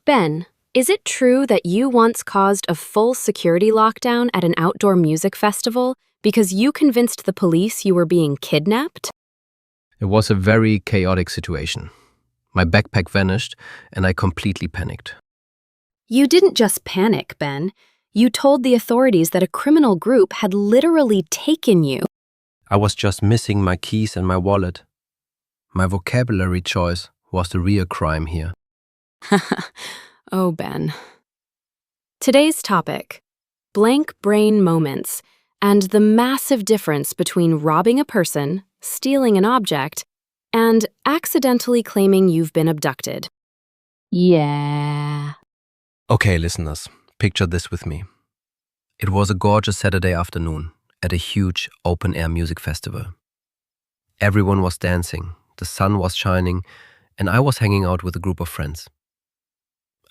Ben, is it true that you once caused a full security lockdown at an outdoor music festival because you convinced the police you were being kidnapped? It was a very chaotic situation. My backpack vanished, and I completely panicked. You didn't just panic, Ben. You told the authorities that a criminal group had literally taken you. I was just missing my keys and my wallet. My vocabulary choice was the real crime here. Oh, Ben. Today's topic: blank brain moments and the massive difference between robbing a person, stealing an object, and accidentally claiming you've been abducted. Yeah. Okay, listeners, picture this with me. It was a gorgeous Saturday afternoon at a huge open-air music festival. Everyone was dancing, the sun was shining, and I was hanging out with a group of friends.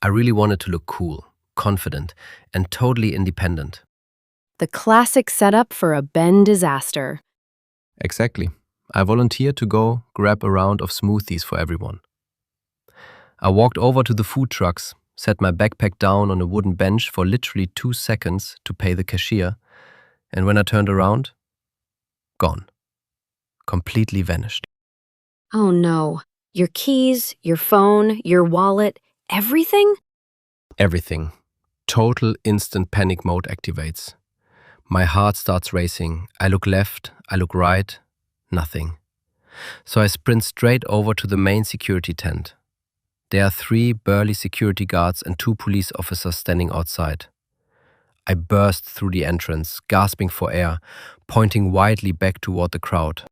I really wanted to look cool, confident, and totally independent. The classic setup for a Ben disaster. Exactly. I volunteered to go grab a round of smoothies for everyone. I walked over to the food trucks, set my backpack down on a wooden bench for literally 2 seconds to pay the cashier, and when I turned around, gone. Completely vanished. Oh no. Your keys, your phone, your wallet, everything? Everything. Total instant panic mode activates. My heart starts racing. I look left, I look right, nothing. So I sprint straight over to the main security tent. There are 3 burly security guards and 2 police officers standing outside. I burst through the entrance, gasping for air, pointing wildly back toward the crowd.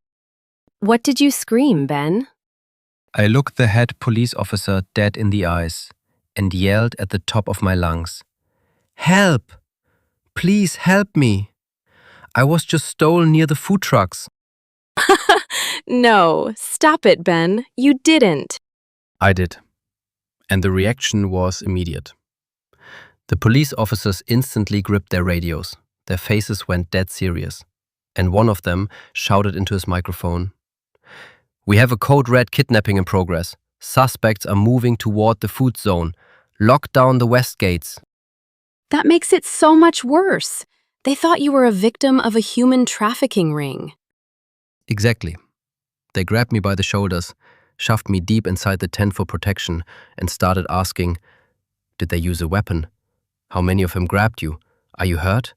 What did you scream, Ben? I looked the head police officer dead in the eyes and yelled at the top of my lungs, "Help! Please help me! I was just stolen near the food trucks." No, stop it, Ben. You didn't. I did. And the reaction was immediate. The police officers instantly gripped their radios. Their faces went dead serious. And one of them shouted into his microphone, "We have a code red kidnapping in progress. Suspects are moving toward the food zone. Lock down the west gates." That makes it so much worse. They thought you were a victim of a human trafficking ring. Exactly. They grabbed me by the shoulders, shoved me deep inside the tent for protection, and started asking, "Did they use a weapon? How many of them grabbed you? Are you hurt?"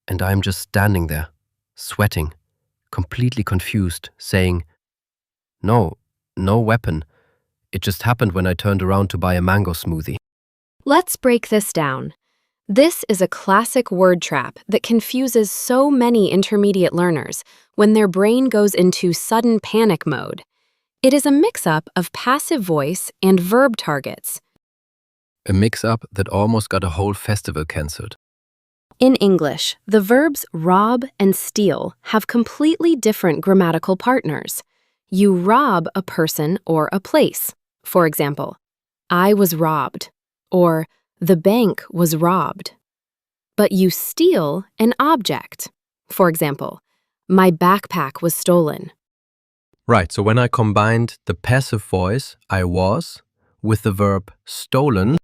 And I'm just standing there, sweating, completely confused, saying, "No, no weapon. It just happened when I turned around to buy a mango smoothie." Let's break this down. This is a classic word trap that confuses so many intermediate learners when their brain goes into sudden panic mode. It is a mix-up of passive voice and verb targets. A mix-up that almost got a whole festival cancelled. In English, the verbs rob and steal have completely different grammatical partners. You rob a person or a place. For example, I was robbed, or the bank was robbed. But you steal an object. For example, my backpack was stolen. Right, so when I combined the passive voice, I was, with the verb stolen,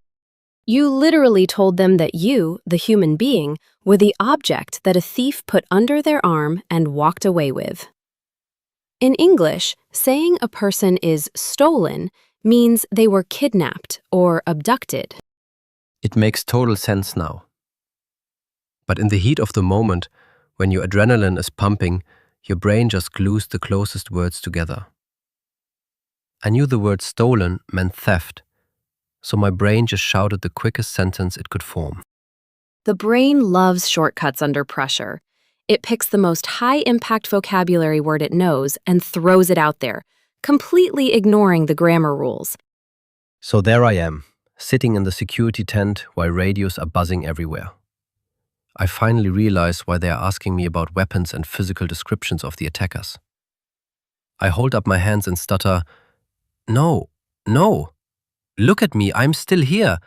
You literally told them that you, the human being, were the object that a thief put under their arm and walked away with. In English, saying a person is stolen means they were kidnapped or abducted. it makes total sense now. But in the heat of the moment, when your adrenaline is pumping, your brain just glues the closest words together. I knew the word stolen meant theft, so my brain just shouted the quickest sentence it could form. The brain loves shortcuts under pressure. It picks the most high-impact vocabulary word it knows and throws it out there, completely ignoring the grammar rules. So there I am, sitting in the security tent while radios are buzzing everywhere. I finally realize why they are asking me about weapons and physical descriptions of the attackers. I hold up my hands and stutter, "No, no. Look at me, I'm still here.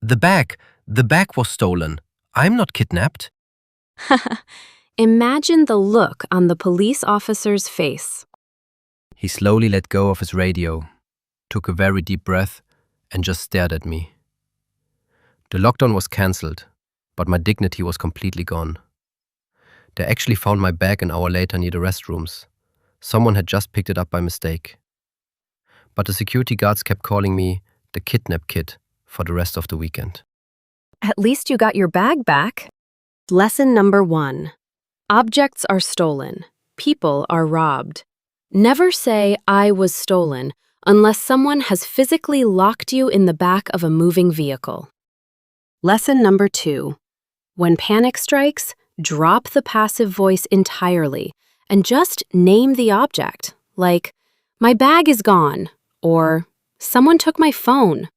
The bag was stolen. I'm not kidnapped." Imagine the look on the police officer's face. He slowly let go of his radio, took a very deep breath, and just stared at me, The lockdown was cancelled, but my dignity was completely gone. They actually found my bag an hour later near the restrooms. Someone had just picked it up by mistake. But the security guards kept calling me the kidnap kid for the rest of the weekend. At least you got your bag back. Lesson number 1. Objects are stolen. People are robbed. Never say, "I was stolen," unless someone has physically locked you in the back of a moving vehicle. Lesson number 2. When panic strikes, drop the passive voice entirely and just name the object, like, "My bag is gone," or "Someone took my phone."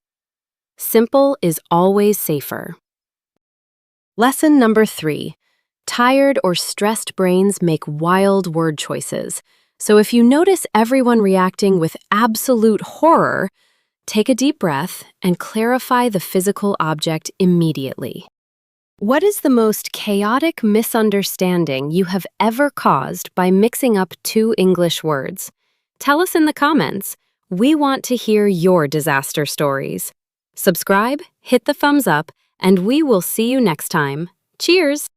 Simple is always safer. Lesson number 3. Tired or stressed brains make wild word choices. So if you notice everyone reacting with absolute horror, take a deep breath and clarify the physical object immediately. What is the most chaotic misunderstanding you have ever caused by mixing up 2 English words? Tell us in the comments. We want to hear your disaster stories. Subscribe, hit the thumbs up, and we will see you next time. Cheers!